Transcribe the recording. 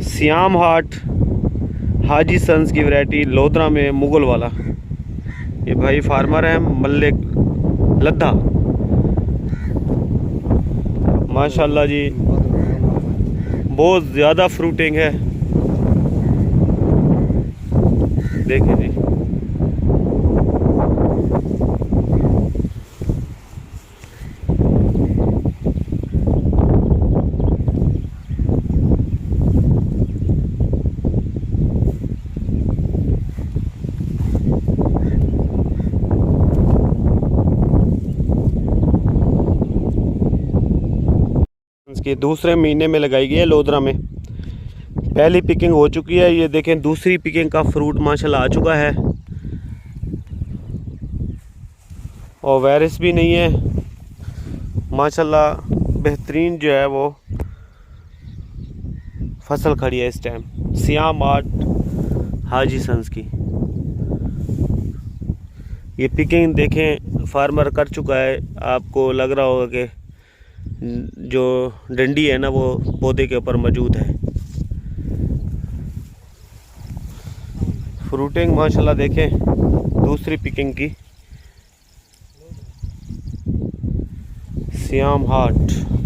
SIAM हाट हाजी sons की variety lodhra में मुगल वाला। ये भाई फार्मर है मल्लिक लद्दा, माशाल्लाह जी बहुत ज़्यादा फ्रूटिंग है। देखें जी इसके दूसरे महीने में लगाई गई है लोधरा में। पहली पिकिंग हो चुकी है, ये देखें दूसरी पिकिंग का फ्रूट माशाल्लाह आ चुका है और वायरस भी नहीं है माशाल्लाह। बेहतरीन जो है वो फसल खड़ी है इस टाइम सियाम हाट हाजी सन्स की। ये पिकिंग देखें फार्मर कर चुका है, आपको लग रहा होगा कि जो डंडी है ना वो पौधे के ऊपर मौजूद है। फ्रूटिंग माशाल्लाह देखें दूसरी पिकिंग की सियाम हाट।